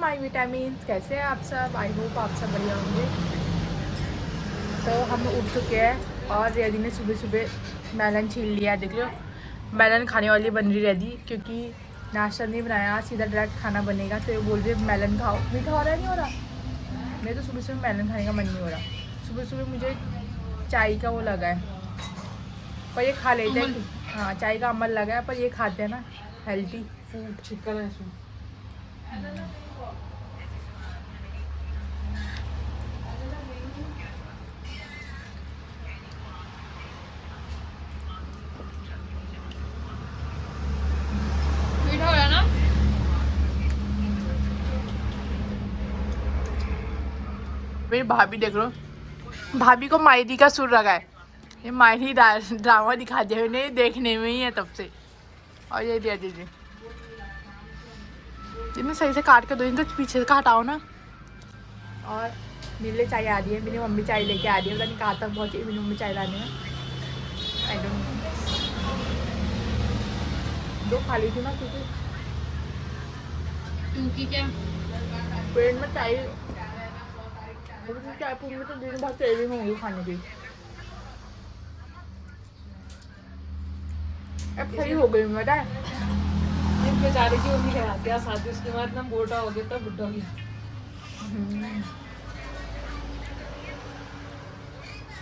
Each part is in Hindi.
माय विटामिन्स, कैसे हैं आप सब? आई होप आप सब बढ़िया होंगे। तो हम उठ चुके हैं और रेडी ने सुबह सुबह मेलन छील लिया। देख लो मेलन खाने वाली बन रही रेडी, क्योंकि नाश्ता नहीं बनाया, सीधा डायरेक्ट खाना बनेगा। तो ये बोल रही है मेलन खाओ। मीठा हो रहा है नहीं हो रहा? मेरे तो सुबह सुबह मेलन खाने का मन नहीं हो रहा। सुबह सुबह मुझे चाय का वो लगा है, पर ये खा लेते हैं। हाँ, चाय का अमल लगा है, पर ये खाते हैं ना हेल्दी फूड। चिकन है इसमें। मीठा हो रहा ना? मेरी भाभी देख लो, भाभी को मायरी का सुर लगा है। ये मायरी ड्रामा दिखा दिया इन्हें, देखने में ही है तब से। और ये दिया दीजिए, जिन्हें सही से काट के दो, इनको पीछे से हटाओ ना। और मेरे लिए चाय आ रही है, मेरी मम्मी चाय लेके आ रही है। पता नहीं कहाँ तक पहुँची मेरी मम्मी चाय लाने में। आई डोंट नो, दो खा ली थी ना, क्योंकि क्या पेट में चाय चाय पूरी में तो दिन भर क्रेविंग होगी खाने की। अब सही हो गई मैं, पता है। बेचारे की उम्मीद करा दिया शादी, उसके बाद ना मोटा हो गया तब बुढ़ा हो गया।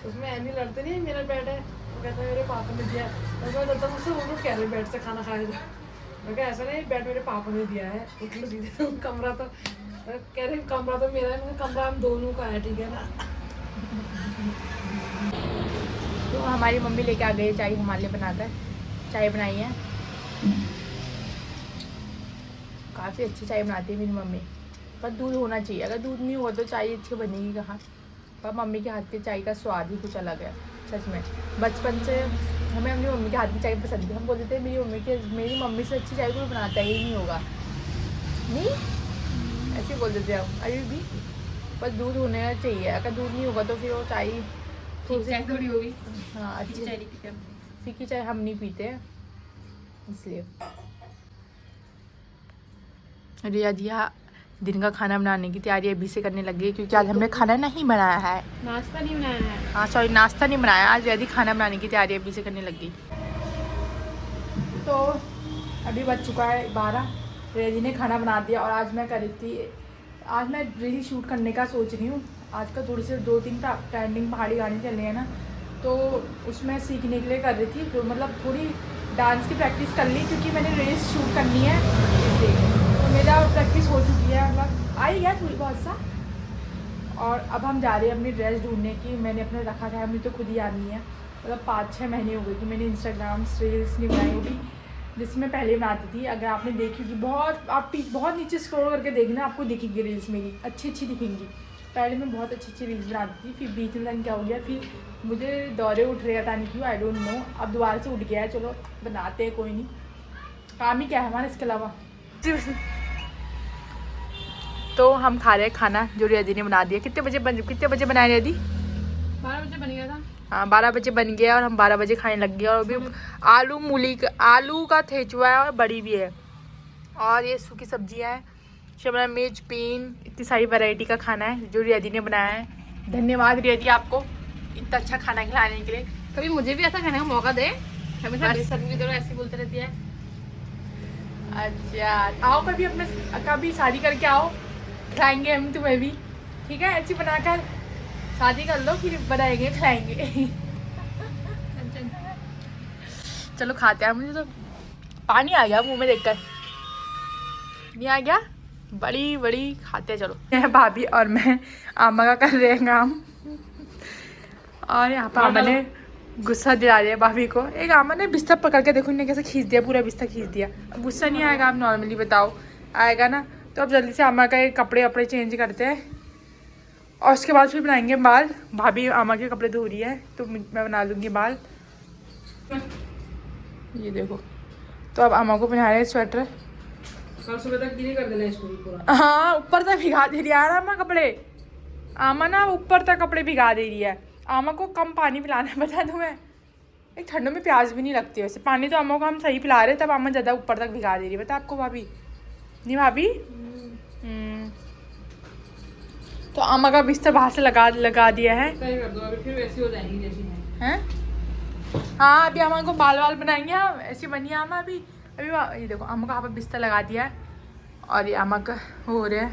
उसमें एमी लड़ते नहीं, मेरा बेड है, वो कहता है मेरे पापा ने दिया। मैं कहता मुझसे वो लोग कह रहे बेड से खाना खाएगा। मैं कहा ऐसा नहीं, बेड मेरे पापा ने दिया है। उठ लो सीधे, कमरा तो कह रहे कमरा तो मेरा है। कमरा हम दोनों का है, ठीक है ना। तो हमारी मम्मी लेके आ गई चाय हमारे लिए बनाकर। चाय बनाई है, काफ़ी अच्छी चाय बनाती है मेरी मम्मी। पर दूध होना चाहिए, अगर दूध नहीं हुआ तो चाय अच्छी बनेगी कहाँ। पर मम्मी के हाथ की चाय का स्वाद ही कुछ अलग है सच में। बचपन से हमें अपनी मम्मी के हाथ की चाय पसंद थी। हम बोलते थे मेरी मम्मी से अच्छी चाय कोई बनाता ही नहीं होगा। नहीं, ऐसे ही बोलते थे हम अभी भी। पर दूध होने चाहिए, अगर दूध नहीं होगा तो फिर वो चाय थोड़ी होगी। हाँ अच्छी। फीकी चाय हम नहीं पीते हैं इसलिए। रिया दिया दिन का खाना बनाने की तैयारी अभी से करने लगी है, क्योंकि आज हमने खाना नहीं बनाया है। नाश्ता नहीं बनाया है। हाँ सॉरी, नाश्ता नहीं बनाया आज। यदि खाना बनाने की तैयारी अभी से करने लगी। तो अभी बज चुका है 12। रेडी ने खाना बना दिया और आज मैं कर रही थी, आज मैं रील शूट करने का सोच रही हूँ। आज का थोड़ी से 2-3 ट्रेंडिंग पहाड़ी गाने चल रहे हैं ना, तो उसमें सीखने के लिए कर रही थी। तो मतलब थोड़ी डांस की प्रैक्टिस कर ली, क्योंकि मैंने रील्स शूट करनी है इसलिए। तो मेरा प्रैक्टिस हो चुकी है, मतलब आई है थोड़ी बहुत सा। और अब हम जा रहे हैं अपनी ड्रेस ढूंढने की। मैंने अपने रखा है, मुझे तो खुद ही याद नहीं है। मतलब 5-6 महीने हो गए कि मैंने इंस्टाग्राम रील्स नहीं बनाई होगी, जिसमें पहले बनाती थी। अगर आपने देखी कि बहुत नीचे स्क्रॉल करके देखना, आपको दिखेगी रील्स मेरी अच्छी दिखेंगी। पहले मैं बहुत अच्छी रील्स बनाती थी, फिर बीच में पता क्या हो गया, फिर मुझे दौरे उठ रहे था, नहीं क्यों आई डोंट नो। अब दोबारा से उठ गया है, चलो बनाते हैं, कोई नहीं। काम ही क्या है हमारा इसके अलावा। तो हम खा रहे हैं खाना जो रेडी ने बना दिया। कितने बजे बनाए रेडी? 12 बजे बन गया था। हाँ 12 बजे बन गया और हम 12 बजे खाने लग गए। और अभी आलू का ठेचुआ है और बड़ी भी है, और ये सूखी सब्जियां हैं, शिमला मिर्च, बीन, इतनी सारी वैरायटी का खाना है जो रियादी ने बनाया है। धन्यवाद रियादी आपको इतना अच्छा खाना खिलाने के लिए। कभी मुझे भी ऐसा खाने का मौका दे, हमेशा बेसन की तरह ऐसे बोलते रहती है। अच्छा आओ कभी शादी करके आओ, खिलाएंगे हम तुम्हें भी, ठीक है। ऐसी बनाकर शादी कर लो, फिर बनाएंगे खिलाएंगे। चलो खाते हैं। मुझे तो पानी आ गया मुंह में देखकर। नहीं आ गया? बड़ी खाते हैं। चलो भाभी और मैं आमा का कर रहे हैं काम, और यहाँ पर आमा ने गुस्सा दिला दिया भाभी को। एक आमा ने बिस्तर पकड़ के देखो, इन्हें कैसे खींच दिया, पूरा बिस्तर खींच दिया। अब गुस्सा नहीं आएगा? आप नॉर्मली बताओ, आएगा ना? तो अब जल्दी से आमा का कपड़े वपड़े चेंज करते हैं, और उसके बाद फिर बनाएंगे बाल। भाभी आमा के कपड़े धो रही है, तो मैं बना लूँगी बाल। ये देखो, तो अब आमा को पहना रहे हैं स्वेटर। कल सुबह तक गीली कर देना इसको पूरा। हाँ ऊपर तक भिगा दे रही है यार आमा कपड़े। आमा ना ऊपर तक कपड़े भिगा दे रही है। आमा को कम पानी पिलाना है, बता दूँ मैं। एक ठंडों में प्यास भी नहीं लगती वैसे। पानी तो आमा को हम सही पिला रहे, तब आमा ज़्यादा ऊपर तक भिगा दे रही है। बता आपको भाभी? नहीं भाभी? तो अम्मा का बिस्तर बाहर से लगा दिया है। सही कर दो, अभी फिर वैसी हो जाएंगी जैसी हैं? हाँ, अभी अम्मा को बाल बनाएंगे हम, ऐसी बनी है अम्मा अभी। ये देखो अम्मा का यहाँ पर बिस्तर लगा दिया है और ये अम्मा का हो रहा है,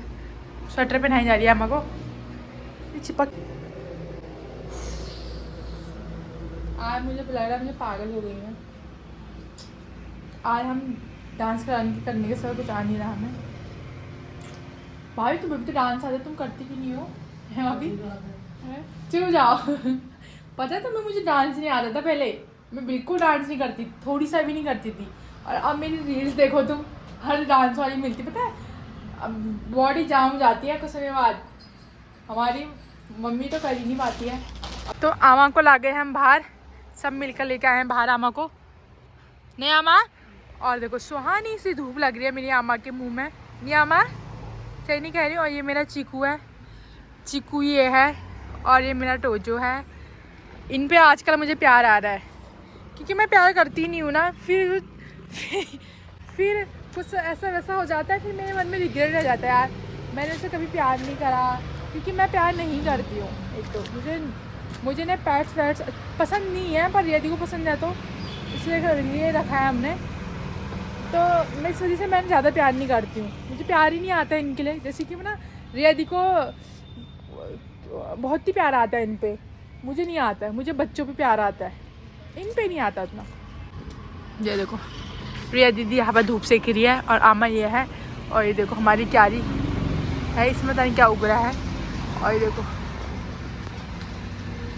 स्वेटर पहनाई जा रही है अम्मा को। चिपक आज मुझे लग रहा है मुझे पागल हो गई है। आज हम डांस करने के समय कुछ आ नहीं रहा हमें। भाभी तुम्हें भी तो डांस आता है, तुम करती भी नहीं हो है भाभी? चुप जाओ। पता है तुम्हें मुझे डांस नहीं आता था पहले, मैं बिल्कुल डांस नहीं करती, थोड़ी सा भी नहीं करती थी। और अब मेरी रील्स देखो तुम, हर डांस वाली मिलती, पता है अब बॉडी जाम हो जाती है कुछ समय बाद। हमारी मम्मी तो कर ही नहीं पाती है। तो आमा को ला गए हम बाहर, सब मिलकर लेके आए हैं बाहर आमा को। नहीं आमा, और देखो सुहानी सी धूप लग रही है मेरी आमा के मुंह में। नहीं आमा, सही नहीं कह रही। और ये मेरा चीकू है, चीकू ये है, और ये मेरा टोजो है। इन पे आजकल मुझे प्यार आ रहा है क्योंकि मैं प्यार करती नहीं हूँ ना, फिर कुछ ऐसा वैसा हो जाता है, फिर मेरे मन में रिग्रेट रह जाता है यार मैंने उसे कभी प्यार नहीं करा, क्योंकि मैं प्यार नहीं करती हूँ। एक तो मुझे ना पैट्स वैट्स पसंद नहीं है, पर यदि को पसंद है तो इसलिए रखा है हमने। तो मैं इस वजह से मैं ज़्यादा प्यार नहीं करती हूँ, मुझे प्यार ही नहीं आता है इनके लिए। जैसे कि ना रियदी को बहुत ही प्यार आता है इन पे, मुझे नहीं आता है। मुझे बच्चों पे प्यार आता है, इन पे नहीं आता उतना। ये देखो रिया दीदी यहाँ पर धूप सेक रही है और आमा ये है, और ये देखो हमारी क्यारी है, इसमें पता नहीं क्या उग रहा है। और ये देखो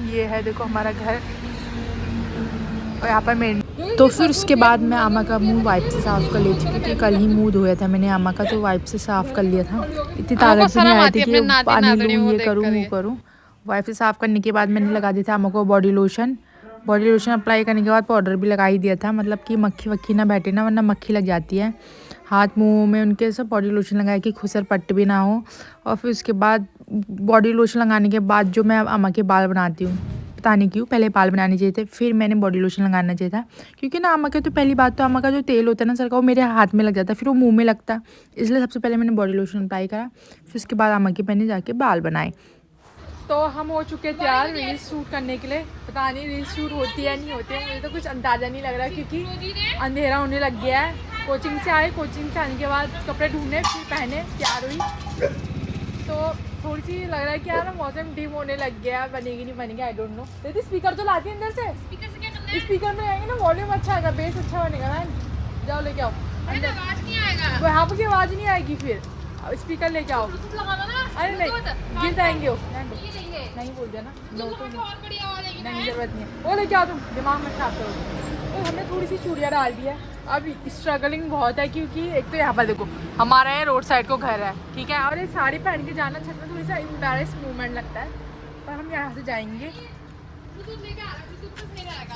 ये है, देखो हमारा घर, और यहाँ पर मेन। तो फिर उसके बाद मैं आमा का मुंह वाइप से साफ़ कर लेती, क्योंकि कल ही मुंह धोया था मैंने आमा का, तो वाइप से साफ़ कर लिया था। इतनी ताकत भी नहीं आई थी कि पानी लूँ ये करूँ वो करूँ। वाइप से साफ़ करने के बाद मैंने लगा दिया था आमा को बॉडी लोशन अप्लाई करने के बाद पाउडर भी लगा ही दिया था, मतलब कि मक्खी वक्खी ना बैठे ना, वरना मक्खी लग जाती है हाथ मुंह में उनके। सब बॉडी लोशन लगाया कि खुसर पट्ट भी ना हो। और फिर उसके बाद बॉडी लोशन लगाने के बाद जो मैं आमा के बाल बनाती हूँ, पता नहीं क्यों पहले बाल बनाने चाहिए थे, फिर मैंने बॉडी लोशन लगाना चाहिए था, क्योंकि ना आमा के तो पहली बात तो आमा का जो तेल होता है ना सर का, वो मेरे हाथ में लग जाता है, फिर वो मुँह में लगता, इसलिए सबसे पहले मैंने बॉडी लोशन अप्लाई करा, फिर उसके बाद आमा के मैंने जाके बाल बनाए। तो हम हो चुके थे यार रील्स शूट करने के लिए। पता नहीं रील्स शूट होती है नहीं होती है, मुझे तो कुछ अंदाज़ा नहीं लग रहा, क्योंकि अंधेरा होने लग गया है। कोचिंग से आए, कोचिंग से आने के बाद कपड़े ढूंढने, फिर पहने, तैयार हुई, तो थोड़ी सी लग रहा है कि यार मौसम डिम होने लग गया, बनेगी नहीं बनेगी आई डोंट नो। दीदी स्पीकर तो लाती है अंदर से, स्पीकर से क्या करना है? स्पीकर में आएंगे ना वॉल्यूम अच्छा आएगा, बेस अच्छा बनेगा मैम। जाओ लेके आओ, अंदर आवाज़ नहीं आएगा, वो यहाँ पर की आवाज़ नहीं आएगी, फिर स्पीकर लेके आओ। अरे नहीं गिर जाएंगे, नहीं बोल देना, नहीं जरूरत नहीं है, वो लेके आओ, तुम दिमाग में खराब करो। तो हमने थोड़ी सी चूड़ियाँ डाल दी है, अब स्ट्रगलिंग बहुत है, क्योंकि एक तो यहाँ पर देखो हमारा ये रोड साइड को घर है, ठीक है, और ये साड़ी पहन के जाना छत में थोड़ी सा एम्बैरेस मूवमेंट लगता है, पर हम यहाँ से जाएंगे।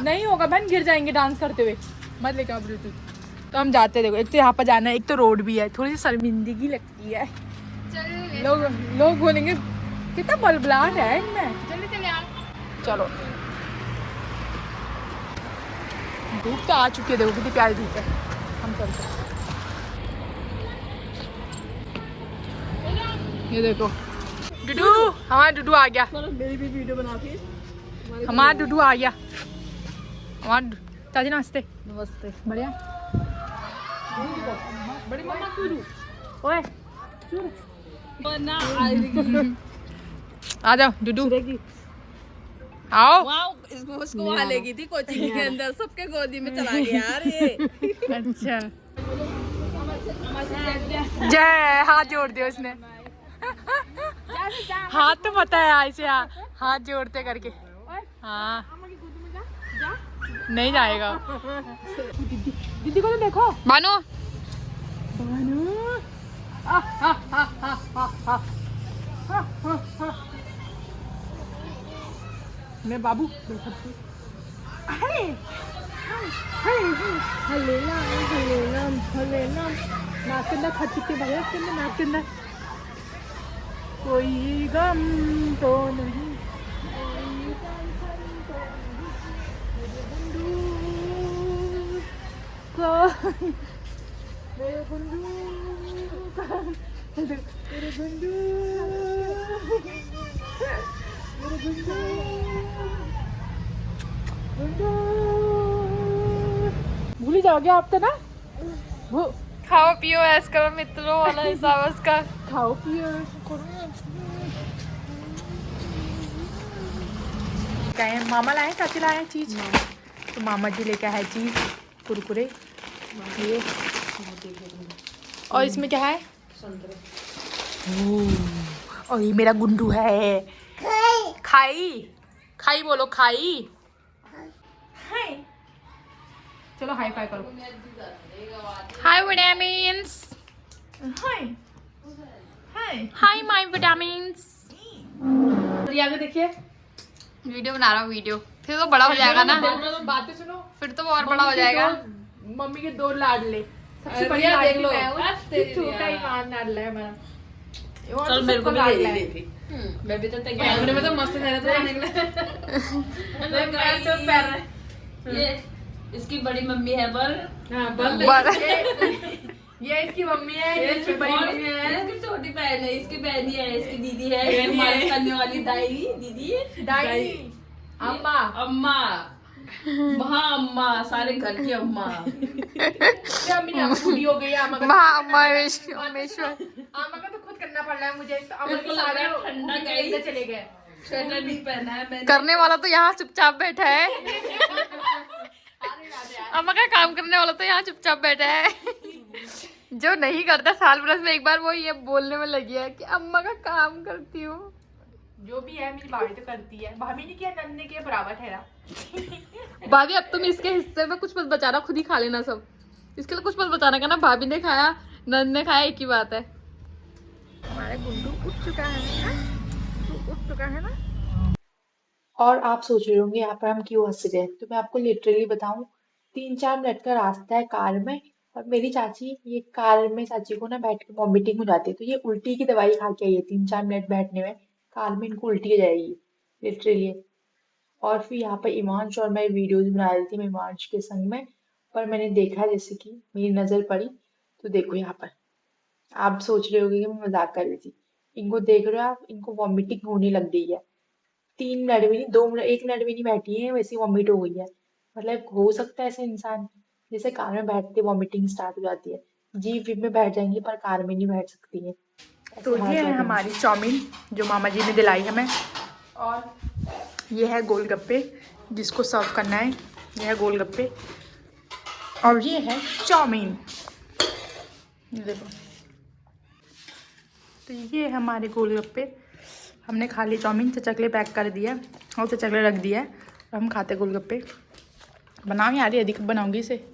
नहीं होगा बहन, गिर जाएंगे डांस करते हुए, मत लेके आओ ब्लूटूथ। तो हम जाते हैं, देखो एक तो यहाँ पर जाना है, एक तो रोड भी है, थोड़ी सी शर्मिंदगी लगती है, लोग बोलेंगे कितना बलबलाहट है इनमें। चल यार, चलो धूप तो आ चुकी है, देखो कितनी प्यारी धूप है। हम चलते हैं, ये देखो डुडू, हमारा डुडू आ गया, मेरी भी वीडियो बना के। हमारा डुडू आ गया, हमारा चाची नमस्ते। नमस्ते। बढ़िया, बड़ी मम्मा डुडू, ओए आ जाओ डुडू, आओ। उसको वहाँ ले गई थी कोचिंग के अंदर, सबके गोदी में चला गया यार ये। अच्छा जय, हाथ जोड़ दिया उसने, हाथ तो पता है ऐसे, हाथ जोड़ते करके। हाँ नहीं जाएगा, दीदी को तो देखो, बानू बानू, मैं बाबू नाक के अंदर खट के भैया, इसके अंदर नाक के अंदर कोई गम तो नहीं, मेरे बंदूक भूल ही जाओगे आप तो ना। खाओ पियो ऐस करो मित्रों वाला हिसाब है उसका। खाओ पियो क्या है, मामा लाए चाची लाए चीज, तो मामा जी लेके आए चीज कुरकुरे ये, और इसमें क्या है, और ये मेरा गुंडू है खाई खाई बोलो खाई हाय, चलो हाई फाई करो, hi vitamins, hi hi hi my vitamins. Riya को देखिए, वीडियो बना रहा हूँ वीडियो, फिर तो बड़ा हो जाएगा ना, बातें सुनो, फिर तो वो और बड़ा हो जाएगा। मम्मी के 2 लाडले, सबसे बड़ी रिया देख लाडली लो। मैं हूँ, तेरी छोटा रिया। ईमान लाडला है मेरा। चल मेरे को भी ले ले फिर। मैं भी तो कैमरे में तो मस्त है तो आने के लिए। ये इसकी बड़ी मम्मी है बल। हां बंद ये इसकी मम्मी है, ये इसकी बड़ी मम्मी है, इसकी छोटी बहन है, इसकी बहनी है, इसकी दीदी है, ये हमारे करने वाली दाई दीदी दाई अम्मा अम्मा महा अम्मा, सारे घर की अम्मा। क्या मेरी अम्मा बूढ़ी हो गई है, अम्मा का अम्मेश्वर अम्मा का तो खुद करना पड़ रहा है मुझे, तो अम्मा मेरे के को लग सारे रहा है ठंडा उनके गई। अंदर चले गए। स्वेटर नहीं पहना है मैंने। करने वाला तो यहाँ चुपचाप बैठा है, अम्मा का काम करने वाला तो यहाँ चुपचाप बैठा है। जो नहीं करता साल बरस में एक बार वो ये बोलने में लगी है कि अम्मा का काम करती हूँ। जो भी है मेरी भाभी तो करती है, भाभी ने किया नंद ने किया बराबर ठहरा। भाभी अब तुम इसके हिस्से में कुछ मत बचाना, खुद ही खा लेना सब, इसके लिए कुछ मत बचाना का ना, भाभी ने खाया नंद ने खाया एक ही बात है। हमारा गुड्डू उठ चुका है ना, तू उठ चुका है ना। और आप सोच रहे होंगे यहाँ पर हम क्यों हंस रहे हैं, तो मैं आपको लिटरली बताऊं, 3-4 मिनट का रास्ता है कार में, और मेरी चाची, ये कार में चाची को ना बैठ के वॉमिटिंग हो जाती है, तो ये उल्टी की दवाई खा के आई है, 3-4 मिनट बैठने में कार में इनको उल्टी हो जाएगी लिटरली। और फिर यहाँ पर इमांश और मैं वीडियोज बना रही थी, मैं इमांश के संग में, पर मैंने देखा जैसे कि मेरी नजर पड़ी, तो देखो यहाँ पर आप सोच रहे होगे कि मैं मजाक कर रही थी, इनको देख रहे हो आप, इनको वॉमिटिंग होने लग गई है, 3 मिनट भी नहीं, 2 मिनट, 1 मिनट भी नहीं बैठी है वैसी वॉमिट हो गई है। मतलब हो सकता है ऐसा इंसान, जैसे कार में बैठते वॉमिटिंग स्टार्ट हो जाती है, जीप वीप में बैठ जाएंगी पर कार में नहीं बैठ सकती है। तो ये है हमारी चाउमीन जो मामा जी ने दिलाई हमें, और ये है गोलगप्पे जिसको सर्व करना है, ये है गोलगप्पे, और ये है चाउमीन, देखो। तो ये है हमारे गोलगप्पे, हमने खा ली चाउमीन, चचकले पैक कर दिया और चचकले रख दिया है, और हम खाते गोलगप्पे। बनाओ यार, यदि कब बनाऊंगी इसे।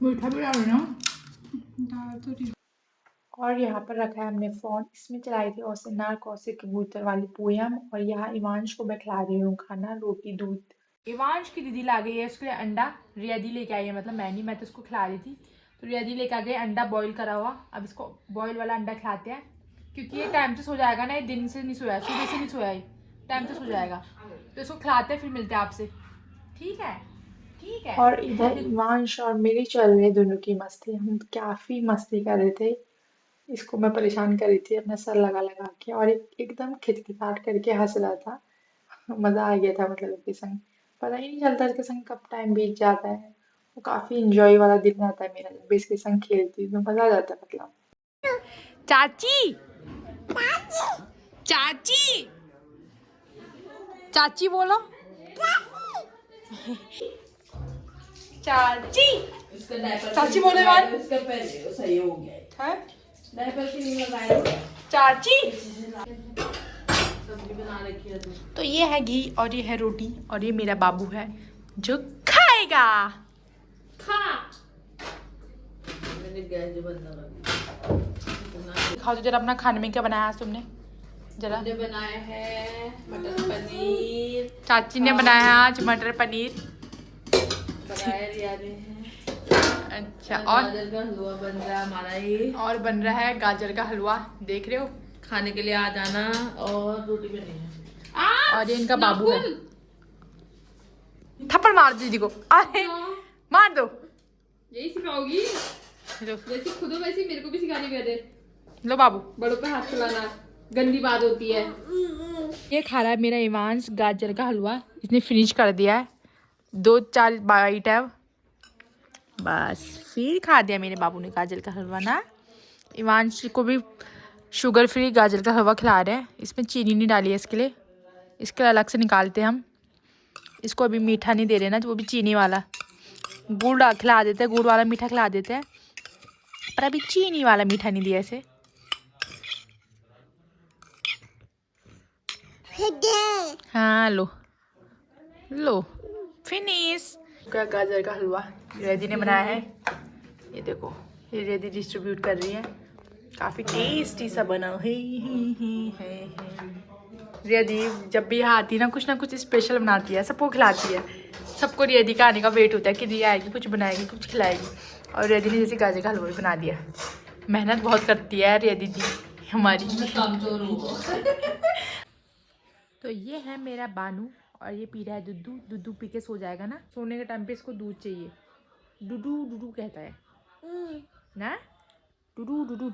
मीठा भी डालो ना। और यहाँ पर रखा है हमने फोन, इसमें चलाई थी ओसेनार कौसे कबूतर वाली पोयम, और यहाँ इवांश को मैं खिला रही हूँ खाना, रोटी दूध। इवांश की दीदी ला गई है उसके लिए अंडा, रिया दी लेके आई है, मतलब मैं तो उसको खिला रही थी, तो रिया दी लेके आ गई अंडा बॉईल करा हुआ। अब इसको बॉईल वाला अंडा खिलाते हैं, क्योंकि ये टाइम से सो जाएगा ना, ये दिन से नहीं सोया, सुबह से नहीं सोया, ये टाइम से सो जाएगा, तो इसको खिलाते हैं, फिर मिलते हैं आपसे, ठीक है? ठीक है। और इधर इवांश और मेरी चल रही दोनों की मस्ती, हम काफी मस्ती कर रहे थे, इसको मैं परेशान कर रही थी अपना सर लगा लगा के, और एकदम खिटखिटाहट करके हंस रहा था, मजा आ गया था, मतलब इसके संग पता ही नहीं चलता इसके संग कब टाइम बीत जाता है, वो काफी इंजॉय वाला दिन रहता है मेरा, जब भी इसके संग खेलती हूँ तो मजा आ जाता है, मतलब। चाची चाची चाची बोलो, चाची चाची बोलो यार, इसका पहले सही हो गया है डायपर की नहीं लगाया। चाची। सब्जी बना रखी है तो ये है घी और ये है रोटी, और ये मेरा बाबू है जो खाएगा। खा गैस जो बंद कर खाओ तो जरा अपना खाने में क्या बनाया आज तुमने जरा। हमने बनाया है मटर पनीर, चाची ने बनाया है आज मटर पनीर। बनाया रिया ने है, अच्छा और गाजर का हलवा बन रहा है हमारा ये। और बन रहा है गाजर का हलवा, देख रहे हो। खाने के लिए आ जाना, और रोटी बनी है। और ये इनका बाबू है। थप्पड़ मार दो दीदी को, अरे मार दो। यही सिखाओगी, लो जैसे खुद हो वैसे मेरे को भी सिखानी पहले। लो बाबू। बड़ों पे हाथ चलाना गंदी बात होती है। ये खा रहा है मेरा इवांश गाजर का हलवा, इसने फिनिश कर दिया है। 2-4 बाइट है बस, फिर खा दिया मेरे बाबू ने गाजर का हलवा ना। इवांश को भी शुगर फ्री गाजर का हलवा खिला रहे हैं, इसमें चीनी नहीं डाली है इसके लिए अलग से निकालते हैं हम। इसको अभी मीठा नहीं दे रहे ना, तो वो भी चीनी वाला गुड़ खिला देते हैं, गुड़ वाला मीठा खिला देते हैं, पर अभी चीनी वाला मीठा नहीं दिया इसे। हाँ लो लो फिनिश। क्या गाजर का हलवा रेडी ने बनाया है, ये देखो, ये रेडी डिस्ट्रीब्यूट कर रही है। काफ़ी टेस्टी सा बना है। रेडी जब भी यहाँ आती है ना कुछ स्पेशल बनाती है, सबको खिलाती है। सबको रेडी का आने का वेट होता है कि रिया आएगी, कुछ बनाएगी, कुछ खिलाएगी। और रेडी ने जैसे गाजर का हलवा भी बना दिया। मेहनत बहुत करती है रेडी दी हमारी। कमजोर हो। तो ये है मेरा बानू, और ये पी रहा है दूध। दूध पी के सो जाएगा ना, सोने के टाइम पे इसको दूध चाहिए। डूडू डूडू कहता है ना, डूडू डूडू।